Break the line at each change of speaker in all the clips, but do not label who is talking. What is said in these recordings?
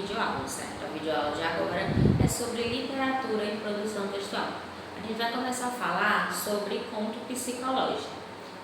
videoaula, certo? A videoaula de agora é sobre literatura e produção textual. A gente vai começar a falar sobre conto psicológico.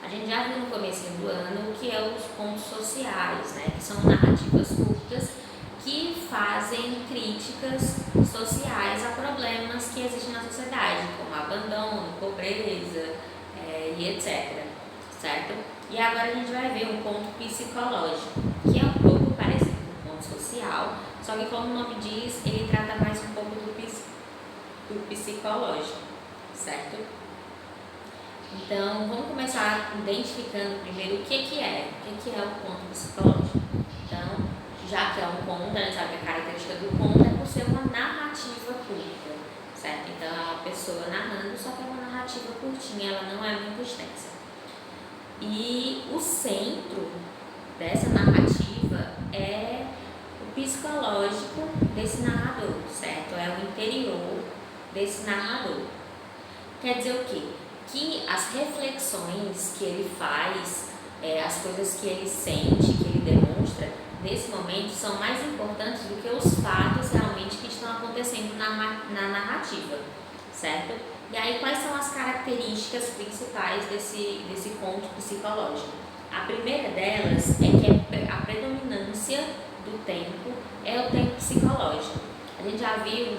A gente já viu no começo do ano o que é os contos sociais, né? Que são narrativas curtas que fazem críticas sociais a problemas que existem na sociedade, como abandono, pobreza e etc. Certo? E agora a gente vai ver um conto psicológico, que é um pouco parecido com o conto social, só que como o nome diz, ele trata mais um pouco do psicológico, certo? Então, vamos começar identificando primeiro o que é o conto psicológico. Então, já que é um conto, a gente sabe que a característica do conto é por ser uma narrativa curta, certo? Então, é uma pessoa narrando, só que é uma narrativa curtinha, ela não é muito extensa. E o centro dessa narrativa é o psicológico desse narrador, certo? É o interior desse narrador. Quer dizer o quê? Que as reflexões que ele faz, as coisas que ele sente, que ele demonstra, nesse momento são mais importantes do que os fatos realmente que estão acontecendo na narrativa, certo? E aí, quais são as características principais desse conto psicológico? A primeira delas é que a predominância do tempo é o tempo psicológico. A gente já viu,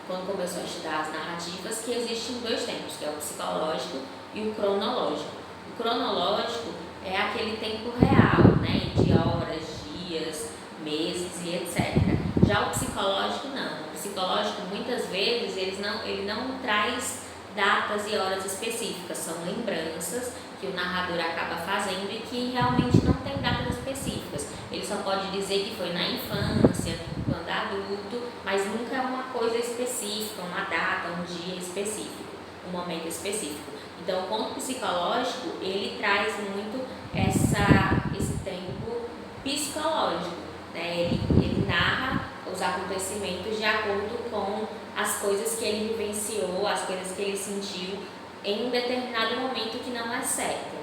quando começou a estudar as narrativas, que existem dois tempos, que é o psicológico e o cronológico. O cronológico é aquele tempo real, né, de horas, dias, meses e etc. Já o psicológico não. O psicológico, muitas vezes, ele não traz datas e horas específicas, são lembranças que o narrador acaba fazendo e que realmente não tem datas específicas. Ele só pode dizer que foi na infância, quando adulto, mas nunca é uma coisa específica, uma data, um dia específico, um momento específico. Então, o conto psicológico, ele traz muito esse tempo psicológico, né? Ele narra os acontecimentos de acordo com as coisas que ele vivenciou, as coisas que ele sentiu em um determinado momento que não é certo,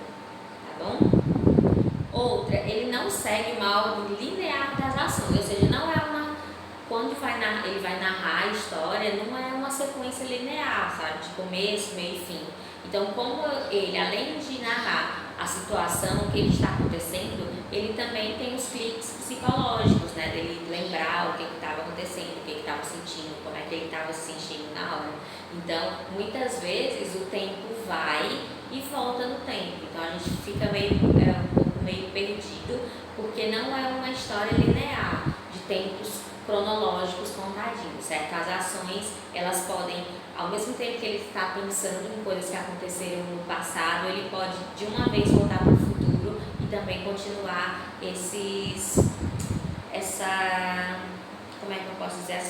tá bom? Outra, ele não segue uma ordem linear das ações, ou seja, não é quando ele vai narrar a história, não é uma sequência linear, sabe, de começo, meio e fim. Então, como ele, além de narrar a situação, o que ele está acontecendo, ele também tem os cliques psicológicos, né, dele lembrar o que estava acontecendo, o que ele estava sentindo, como é que ele estava se sentindo na hora. Então, muitas vezes o tempo vai e volta no tempo, então a gente fica um pouco meio perdido, porque não é uma história linear, de tempos cronológicos contadinhos, certo? As ações, elas podem, ao mesmo tempo que ele está pensando em coisas que aconteceram no passado, ele pode de uma vez voltar para o futuro e também continuar essas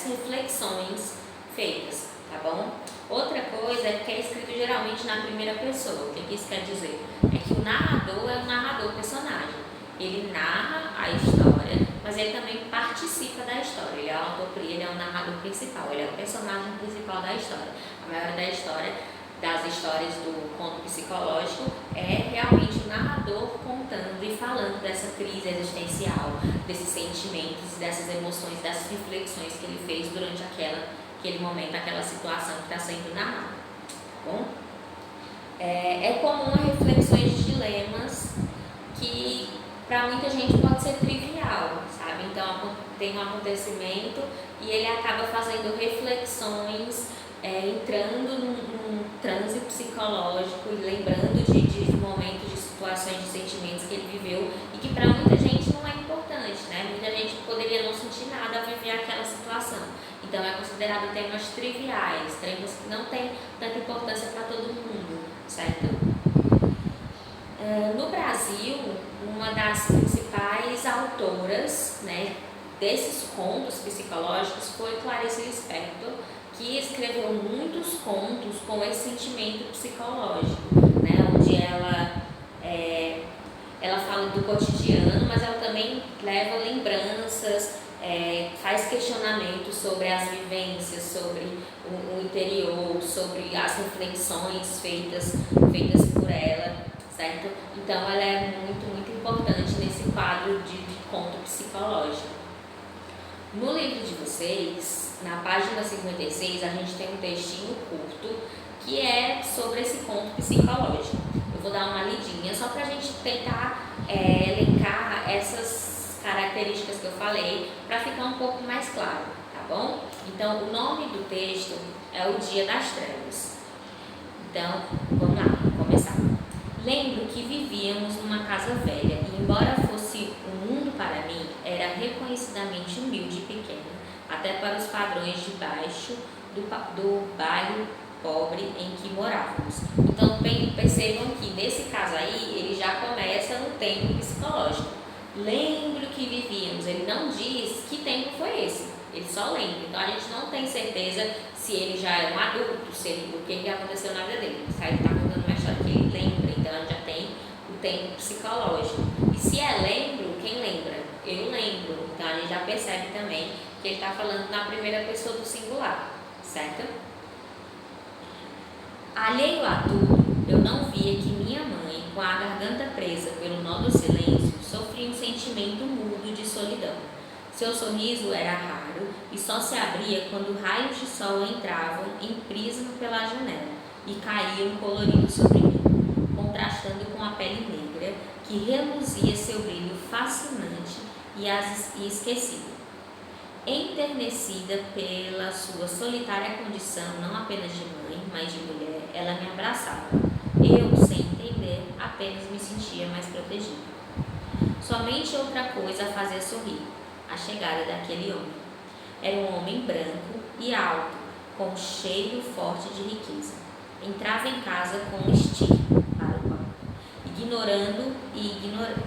reflexões feitas, tá bom? Outra coisa é que é escrito geralmente na primeira pessoa. O que isso quer dizer? É que o narrador é o narrador personagem. Ele narra a história, mas ele também participa da história. Ele é o autor, ele é o narrador principal, ele é o personagem principal da história. A maioria das histórias do conto psicológico é realmente o narrador contando e falando dessa crise existencial, desses sentimentos, dessas emoções, dessas reflexões que ele fez durante aquele momento, aquela situação que está sendo narrada. Tá bom? É comum a reflexões de dilemas que para muita gente pode ser trivial, sabe? Então tem um acontecimento e ele acaba fazendo reflexões, entrando num transe psicológico e lembrando de momentos, de situações, de sentimentos que ele viveu e que para muita gente não é importante, né? Muita gente poderia não sentir nada ao viver aquela situação. Então é considerado temas triviais, temas que não têm tanta importância para todo mundo, certo? No Brasil, uma das principais autoras, né, desses contos psicológicos foi Clarice Lispector, que escreveu muitos contos com esse sentimento psicológico, né, onde ela fala do cotidiano, mas ela também leva lembranças, faz questionamentos sobre as vivências, sobre o interior, sobre as reflexões feitas por ela, certo? Então ela é muito, muito importante nesse quadro de conto psicológico. No livro de vocês, na página 56, a gente tem um textinho curto que é sobre esse conto psicológico. Eu vou dar uma lidinha só para a gente tentar elencar essas características que eu falei para ficar um pouco mais claro, tá bom? Então, o nome do texto é O Dia das Trevas. Então, vamos lá, vamos começar. Lembro que vivíamos numa casa velha e, embora fosse um mundo para mim, era reconhecidamente humilde e pequena, até para os padrões de baixo do bairro pobre em que morávamos. Então, percebam que nesse caso aí, ele já começa no tempo psicológico. Lembro que vivíamos, ele não diz que tempo foi esse, ele só lembra. Então, a gente não tem certeza se ele já é um adulto, o que aconteceu na vida dele. Ele está contando uma história que ele lembra, então a gente já tem o tempo psicológico. E se é lembro, quem lembra? Eu lembro. Então, a gente já percebe também que ele está falando na primeira pessoa do singular, certo? Alheio a tudo, eu não via que minha mãe, com a garganta presa pelo nó do silêncio, sofria um sentimento mudo de solidão. Seu sorriso era raro e só se abria quando raios de sol entravam em prisma pela janela e caíam coloridos sobre mim, contrastando com a pele negra que reluzia seu brilho fascinante e esquecido. Enternecida pela sua solitária condição, não apenas de mãe, mas de mulher, ela me abraçava. Eu, sem entender, apenas me sentia mais protegida. Somente outra coisa a fazia sorrir: a chegada daquele homem. Era um homem branco e alto, com um cheiro forte de riqueza. Entrava em casa com estilo para o quarto, ignorado e ignorante.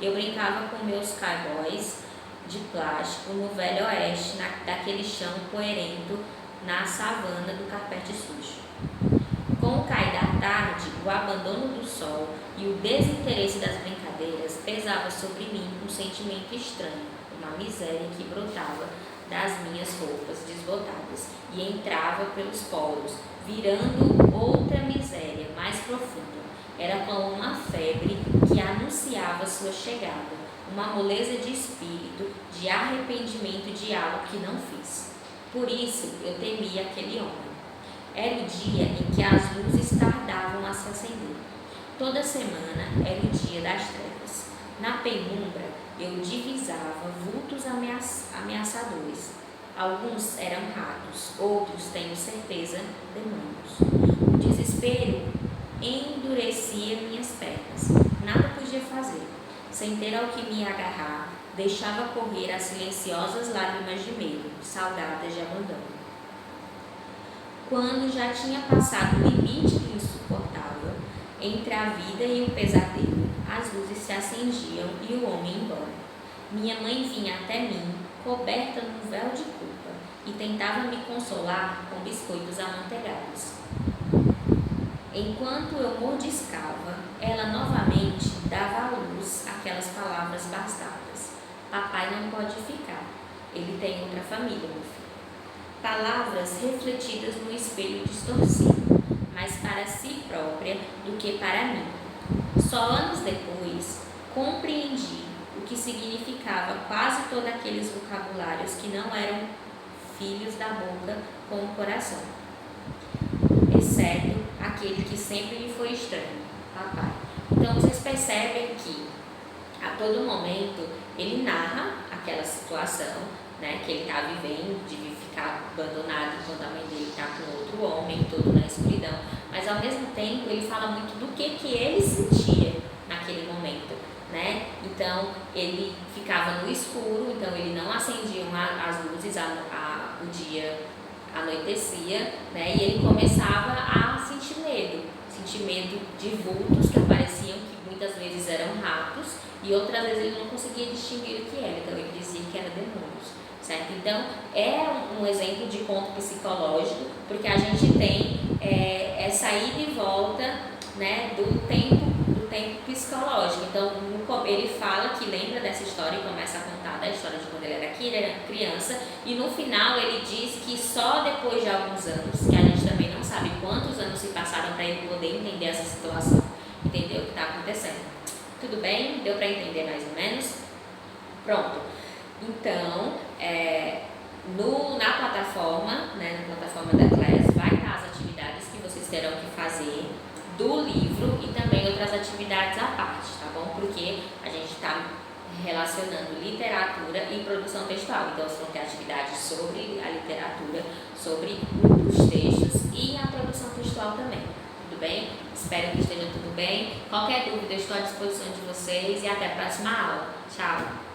Eu brincava com meus cowboys de plástico no velho oeste, daquele chão poeirento na savana do carpete sujo. Com o cair da tarde, o abandono do sol e o desinteresse das brincadeiras pesava sobre mim um sentimento estranho, uma miséria que brotava das minhas roupas desbotadas e entrava pelos poros, virando outra miséria mais profunda. Era como uma febre que anunciava sua chegada, uma moleza de espírito, de arrependimento de algo que não fiz. Por isso eu temia aquele homem. Era o dia em que as luzes tardavam a se acender. Toda semana era o dia das trevas. Na penumbra eu divisava vultos ameaçadores. Alguns eram ratos, outros, tenho certeza, demônios. O desespero endurecia minhas pernas. Nada podia fazer. Sem ter ao que me agarrar, deixava correr as silenciosas lágrimas de medo, salgadas de abandono. Quando já tinha passado o limite do insuportável, entre a vida e o pesadelo, as luzes se acendiam e o homem ia embora. Minha mãe vinha até mim, coberta num véu de culpa, e tentava me consolar com biscoitos amanteigados. Enquanto eu mordiscava, ela novamente dava à luz aquelas palavras bastardas: papai não pode ficar, ele tem outra família, meu filho. Palavras refletidas no espelho distorcido, mais para si própria do que para mim. Só anos depois compreendi o que significava quase todos aqueles vocabulários que não eram filhos da boca com o coração, exceto aquele que sempre me foi estranho, papai. Então vocês percebem que a todo momento ele narra aquela situação, né, que ele está vivendo, de ficar abandonado enquanto a mãe dele está com outro homem, todo na escuridão, mas ao mesmo tempo ele fala muito do que ele sentia naquele momento, né? Então ele ficava no escuro, então ele não acendia as luzes, o dia anoitecia, né? E ele começava a sentir medo de vultos que apareciam, que muitas vezes eram ratos, e outras vezes ele não conseguia distinguir o que era, então ele dizia que era demônios, certo? Então é um exemplo de conto psicológico, porque a gente tem essa ida e volta, né, do tempo psicológico. Então ele fala que lembra dessa história e começa a contar da história de quando ele era criança, e no final ele diz que só depois de alguns anos, que a gente também não sabe quantos anos se passaram para ele poder entender essa situação, entender o que está acontecendo. Tudo bem? Deu para entender mais ou menos? Pronto. Então, na plataforma, né, na plataforma da Class, vai estar as atividades que vocês terão que fazer do livro e também outras atividades à parte, tá bom? Porque a gente está relacionando literatura e produção textual. Então, vocês vão ter atividades sobre a literatura, sobre os textos e a produção textual também. Tudo bem? Espero que esteja tudo bem. Qualquer dúvida, eu estou à disposição de vocês e até a próxima aula. Tchau!